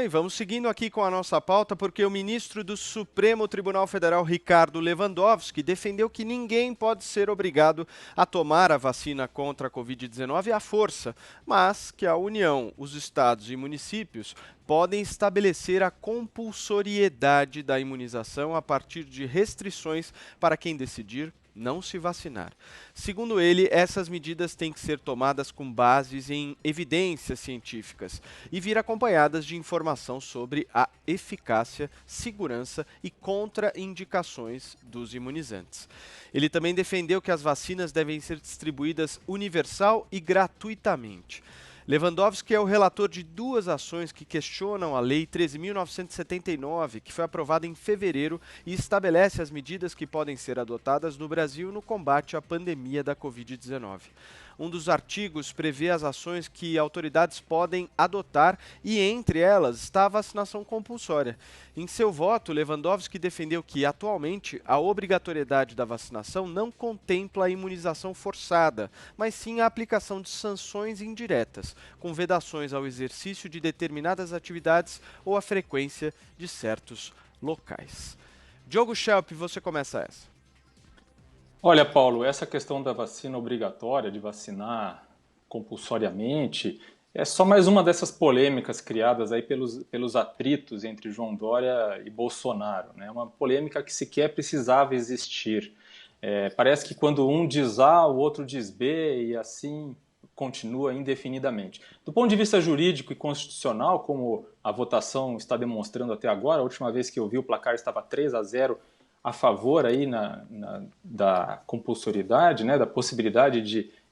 e vamos seguindo aqui com a nossa pauta, porque o ministro do Supremo Tribunal Federal, Ricardo Lewandowski, defendeu que ninguém pode ser obrigado a tomar a vacina contra a Covid-19 à força, mas que a União, os estados e municípios podem estabelecer a compulsoriedade da imunização a partir de restrições para quem decidir não se vacinar. Segundo ele, essas medidas têm que ser tomadas com bases em evidências científicas e vir acompanhadas de informação sobre a eficácia, segurança e contraindicações dos imunizantes. Ele também defendeu que as vacinas devem ser distribuídas universal e gratuitamente. Lewandowski é o relator de duas ações que questionam a Lei 13.979, que foi aprovada em fevereiro e estabelece as medidas que podem ser adotadas no Brasil no combate à pandemia da Covid-19. Um dos artigos prevê as ações que autoridades podem adotar e, entre elas, está a vacinação compulsória. Em seu voto, Lewandowski defendeu que, atualmente, a obrigatoriedade da vacinação não contempla a imunização forçada, mas sim a aplicação de sanções indiretas, com vedações ao exercício de determinadas atividades ou à frequência de certos locais. Diogo Schelp, você começa essa. Olha, Paulo, essa questão da vacina obrigatória, de vacinar compulsoriamente, é só mais uma dessas polêmicas criadas aí pelos atritos entre João Dória e Bolsonaro, né? Uma polêmica que sequer precisava existir. Parece que quando um diz A, o outro diz B e assim continua indefinidamente. Do ponto de vista jurídico e constitucional, como a votação está demonstrando até agora, a última vez que eu vi o placar estava 3-0 a favor aí da compulsoriedade, né, da possibilidade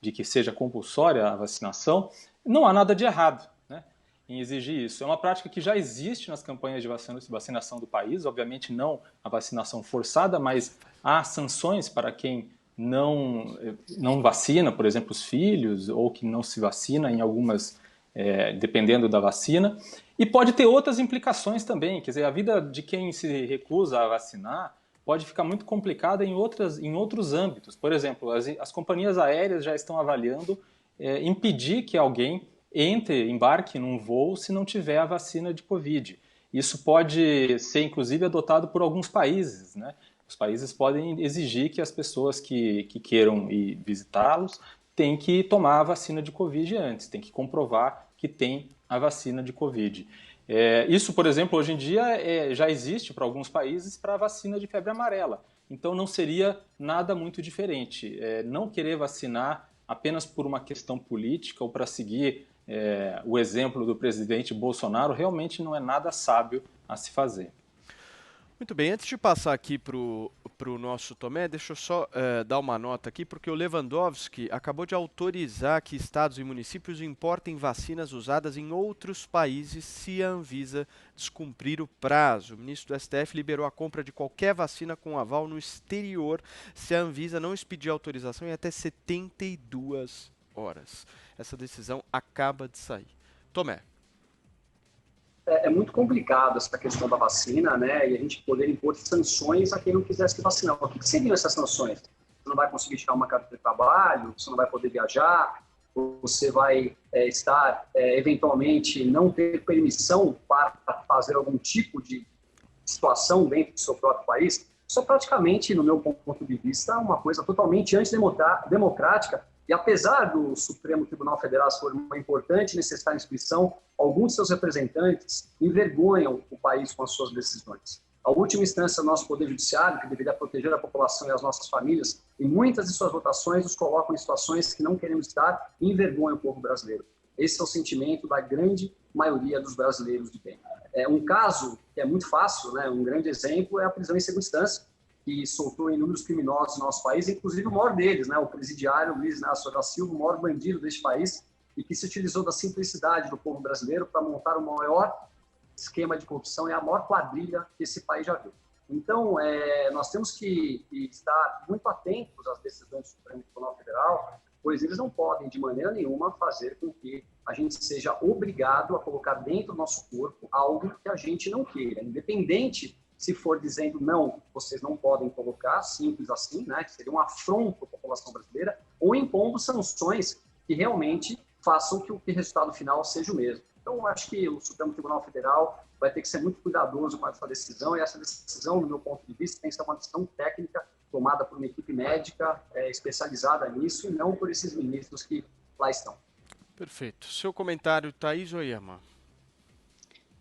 de que seja compulsória a vacinação, não há nada de errado, né, em exigir isso. É uma prática que já existe nas campanhas de vacinação do país, obviamente não a vacinação forçada, mas há sanções para quem não vacina, por exemplo, os filhos, ou que não se vacina em algumas, dependendo da vacina. E pode ter outras implicações também, quer dizer, a vida de quem se recusa a vacinar pode ficar muito complicada em outros âmbitos. Por exemplo, as companhias aéreas já estão avaliando impedir que alguém embarque num voo se não tiver a vacina de Covid. Isso pode ser, inclusive, adotado por alguns países, né? Os países podem exigir que as pessoas que queiram ir visitá-los têm que tomar a vacina de Covid antes, têm que comprovar que tem a vacina de Covid. Isso, por exemplo, hoje em dia já existe para alguns países para a vacina de febre amarela. Então não seria nada muito diferente. Não querer vacinar apenas por uma questão política ou para seguir o exemplo do presidente Bolsonaro realmente não é nada sábio a se fazer. Muito bem, antes de passar aqui para o nosso Tomé, deixa eu só dar uma nota aqui, porque o Lewandowski acabou de autorizar que estados e municípios importem vacinas usadas em outros países se a Anvisa descumprir o prazo. O ministro do STF liberou a compra de qualquer vacina com aval no exterior se a Anvisa não expedir autorização em até 72 horas. Essa decisão acaba de sair. Tomé. É muito complicado essa questão da vacina, né? E a gente poder impor sanções a quem não quisesse se vacinar. O que seriam essas sanções? Você não vai conseguir tirar uma carta de trabalho, você não vai poder viajar, você vai eventualmente, não ter permissão para fazer algum tipo de situação dentro do seu próprio país. Isso é praticamente, no meu ponto de vista, uma coisa totalmente antidemocrática. E apesar do Supremo Tribunal Federal ser uma importante e necessária instituição, alguns de seus representantes envergonham o país com as suas decisões. A última instância do nosso Poder Judiciário, que deveria proteger a população e as nossas famílias, em muitas de suas votações nos colocam em situações que não queremos estar e envergonham o povo brasileiro. Esse é o sentimento da grande maioria dos brasileiros de bem. Um caso que é muito fácil, né, um grande exemplo, é a prisão em segunda instância, que soltou inúmeros criminosos no nosso país, inclusive o maior deles, né, o presidiário Luiz Inácio da Silva, o maior bandido deste país, e que se utilizou da simplicidade do povo brasileiro para montar o maior esquema de corrupção e a maior quadrilha que esse país já viu. Então, nós temos que estar muito atentos às decisões do Supremo Tribunal Federal, pois eles não podem, de maneira nenhuma, fazer com que a gente seja obrigado a colocar dentro do nosso corpo algo que a gente não queira, independente se for dizendo não, vocês não podem colocar, simples assim, né, que seria um afronto à população brasileira, ou impondo sanções que realmente façam que o resultado final seja o mesmo. Então, eu acho que o Supremo Tribunal Federal vai ter que ser muito cuidadoso com essa decisão, e essa decisão, no meu ponto de vista, tem que ser uma decisão técnica, tomada por uma equipe médica especializada nisso, e não por esses ministros que lá estão. Perfeito. Seu comentário, Thaís Oyama.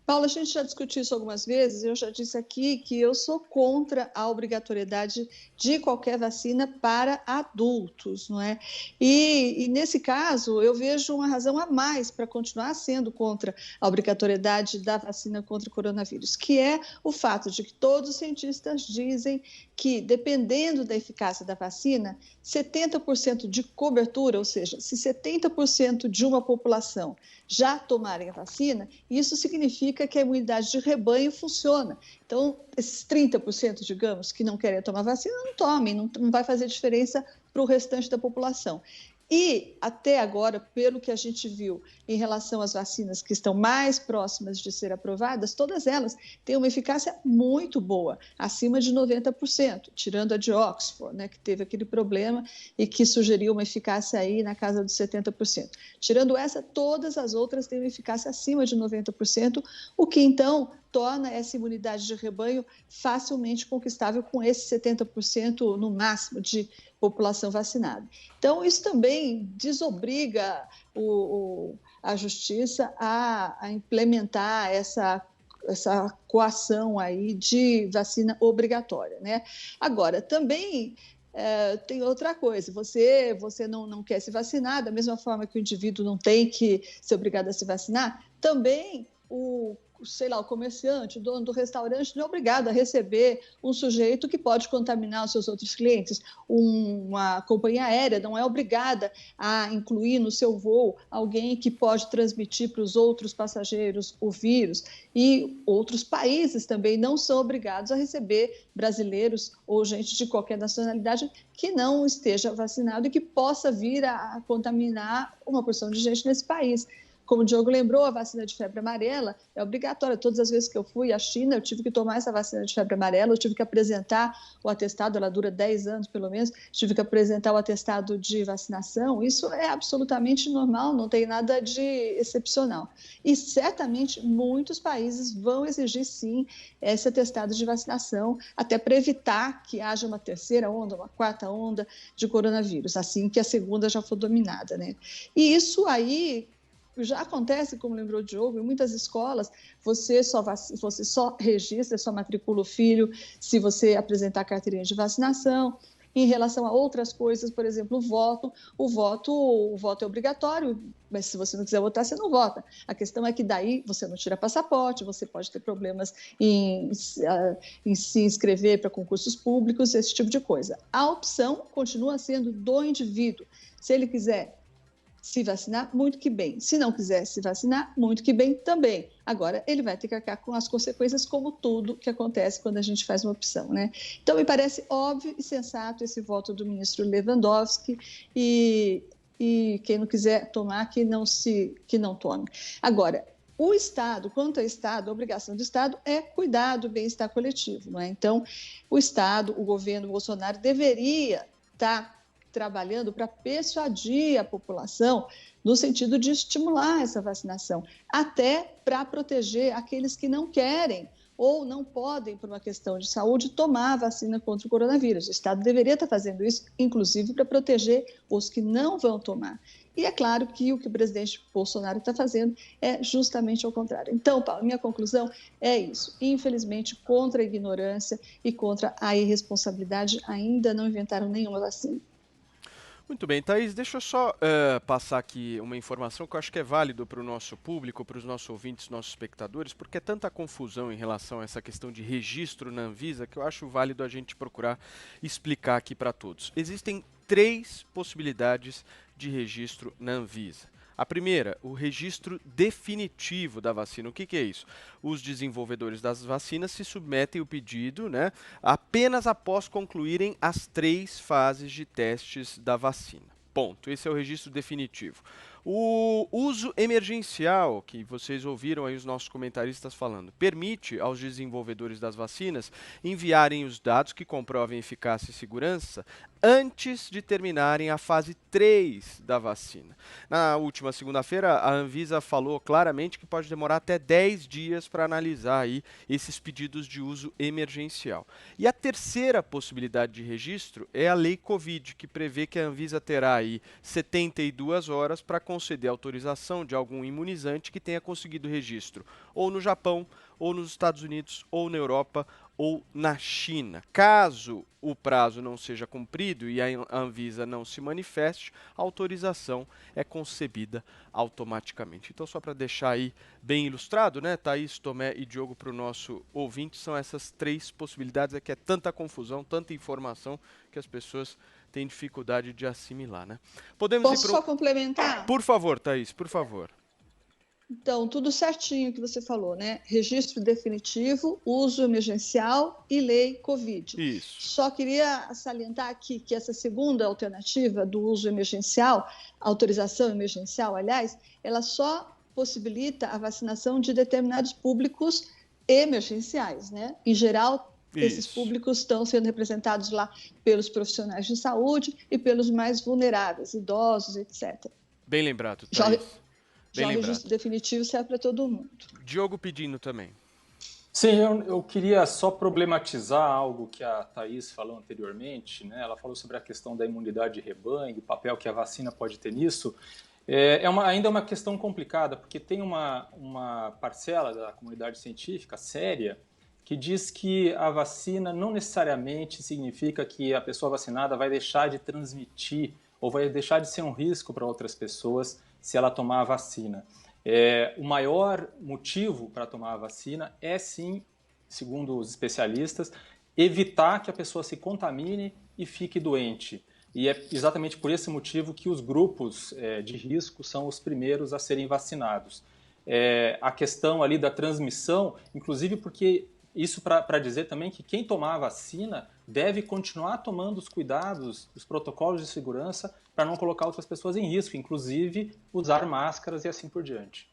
Paulo, a gente já discutiu isso algumas vezes, eu já disse aqui que eu sou contra a obrigatoriedade de qualquer vacina para adultos, não é? E nesse caso, eu vejo uma razão a mais para continuar sendo contra a obrigatoriedade da vacina contra o coronavírus, que é o fato de que todos os cientistas dizem que, dependendo da eficácia da vacina, 70% de cobertura, ou seja, se 70% de uma população já tomarem a vacina, isso significa que a imunidade de rebanho funciona. Então, esses 30%, digamos, que não querem tomar vacina, não tomem, não vai fazer diferença para o restante da população. E, até agora, pelo que a gente viu em relação às vacinas que estão mais próximas de ser aprovadas, todas elas têm uma eficácia muito boa, acima de 90%, tirando a de Oxford, né, que teve aquele problema e que sugeriu uma eficácia aí na casa dos 70%. Tirando essa, todas as outras têm uma eficácia acima de 90%, o que, então, torna essa imunidade de rebanho facilmente conquistável com esse 70% no máximo de população vacinada. Então, isso também desobriga a justiça a implementar essa coação aí de vacina obrigatória, né? Agora, também tem outra coisa, você não quer se vacinar, da mesma forma que o indivíduo não tem que ser obrigado a se vacinar, também o comerciante, o dono do restaurante não é obrigado a receber um sujeito que pode contaminar os seus outros clientes. Uma companhia aérea não é obrigada a incluir no seu voo alguém que pode transmitir para os outros passageiros o vírus. E outros países também não são obrigados a receber brasileiros ou gente de qualquer nacionalidade que não esteja vacinado e que possa vir a contaminar uma porção de gente nesse país. Como o Diogo lembrou, a vacina de febre amarela é obrigatória. Todas as vezes que eu fui à China, eu tive que tomar essa vacina de febre amarela, eu tive que apresentar o atestado, ela dura 10 anos pelo menos, tive que apresentar o atestado de vacinação. Isso é absolutamente normal, não tem nada de excepcional. E certamente muitos países vão exigir sim esse atestado de vacinação, até para evitar que haja uma terceira onda, uma quarta onda de coronavírus, assim que a segunda já for dominada, né? E isso aí já acontece, como lembrou o Diogo, em muitas escolas você só registra, só matricula o filho se você apresentar carteirinha de vacinação. Em relação a outras coisas, por exemplo, o voto é obrigatório, mas se você não quiser votar, você não vota. A questão é que daí você não tira passaporte, você pode ter problemas em se inscrever para concursos públicos, esse tipo de coisa. A opção continua sendo do indivíduo. Se ele quiser se vacinar, muito que bem. Se não quiser se vacinar, muito que bem também. Agora, ele vai ter que arcar com as consequências, como tudo que acontece quando a gente faz uma opção, né? Então, me parece óbvio e sensato esse voto do ministro Lewandowski e quem não quiser tomar, que não tome. Agora, o Estado, quanto ao Estado, a obrigação do Estado é cuidar do bem-estar coletivo, não é? Então, o Estado, o governo Bolsonaro deveria estar trabalhando para persuadir a população no sentido de estimular essa vacinação, até para proteger aqueles que não querem ou não podem, por uma questão de saúde, tomar a vacina contra o coronavírus. O Estado deveria estar fazendo isso, inclusive para proteger os que não vão tomar. E é claro que o que o presidente Bolsonaro está fazendo é justamente ao contrário. Então, Paulo, minha conclusão é isso. Infelizmente, contra a ignorância e contra a irresponsabilidade, ainda não inventaram nenhuma vacina. Muito bem, Thaís, deixa eu só passar aqui uma informação que eu acho que é válido para o nosso público, para os nossos ouvintes, nossos espectadores, porque é tanta confusão em relação a essa questão de registro na Anvisa que eu acho válido a gente procurar explicar aqui para todos. Existem 3 possibilidades de registro na Anvisa. A primeira, o registro definitivo da vacina. O que é isso? Os desenvolvedores das vacinas se submetem ao pedido, né, apenas após concluírem as 3 fases de testes da vacina. Ponto. Esse é o registro definitivo. O uso emergencial, que vocês ouviram aí os nossos comentaristas falando, permite aos desenvolvedores das vacinas enviarem os dados que comprovem eficácia e segurança antes de terminarem a fase 3 da vacina. Na última segunda-feira, a Anvisa falou claramente que pode demorar até 10 dias para analisar aí esses pedidos de uso emergencial. E a terceira possibilidade de registro é a Lei Covid, que prevê que a Anvisa terá aí 72 horas para conceder autorização de algum imunizante que tenha conseguido registro ou no Japão, ou nos Estados Unidos, ou na Europa, ou na China. Caso o prazo não seja cumprido e a Anvisa não se manifeste, a autorização é concebida automaticamente. Então, só para deixar aí bem ilustrado, né, Thaís, Tomé e Diogo, para o nosso ouvinte, são essas três possibilidades. É que é tanta confusão, tanta informação que as pessoas têm dificuldade de assimilar, né? Podemos Posso só complementar? Por favor, Thaís, por favor. Então, tudo certinho que você falou, né? Registro definitivo, uso emergencial e lei Covid. Isso. Só queria salientar aqui que essa segunda alternativa do uso emergencial, autorização emergencial, aliás, ela só possibilita a vacinação de determinados públicos emergenciais, né? Em geral, esses públicos estão sendo representados lá pelos profissionais de saúde e pelos mais vulneráveis, idosos, etc. Bem lembrado, Thaís. Já o registro definitivo serve para todo mundo. Diogo pedindo também. Sim, eu queria só problematizar algo que a Thaís falou anteriormente, né? Ela falou sobre a questão da imunidade de rebanho, o papel que a vacina pode ter nisso. Ainda é uma questão complicada, porque tem uma parcela da comunidade científica séria que diz que a vacina não necessariamente significa que a pessoa vacinada vai deixar de transmitir ou vai deixar de ser um risco para outras pessoas se ela tomar a vacina. O maior motivo para tomar a vacina é, sim, segundo os especialistas, evitar que a pessoa se contamine e fique doente. E é exatamente por esse motivo que os grupos de risco são os primeiros a serem vacinados. A questão ali da transmissão, inclusive porque isso para dizer também que quem tomar a vacina deve continuar tomando os cuidados, os protocolos de segurança para não colocar outras pessoas em risco, inclusive usar máscaras e assim por diante.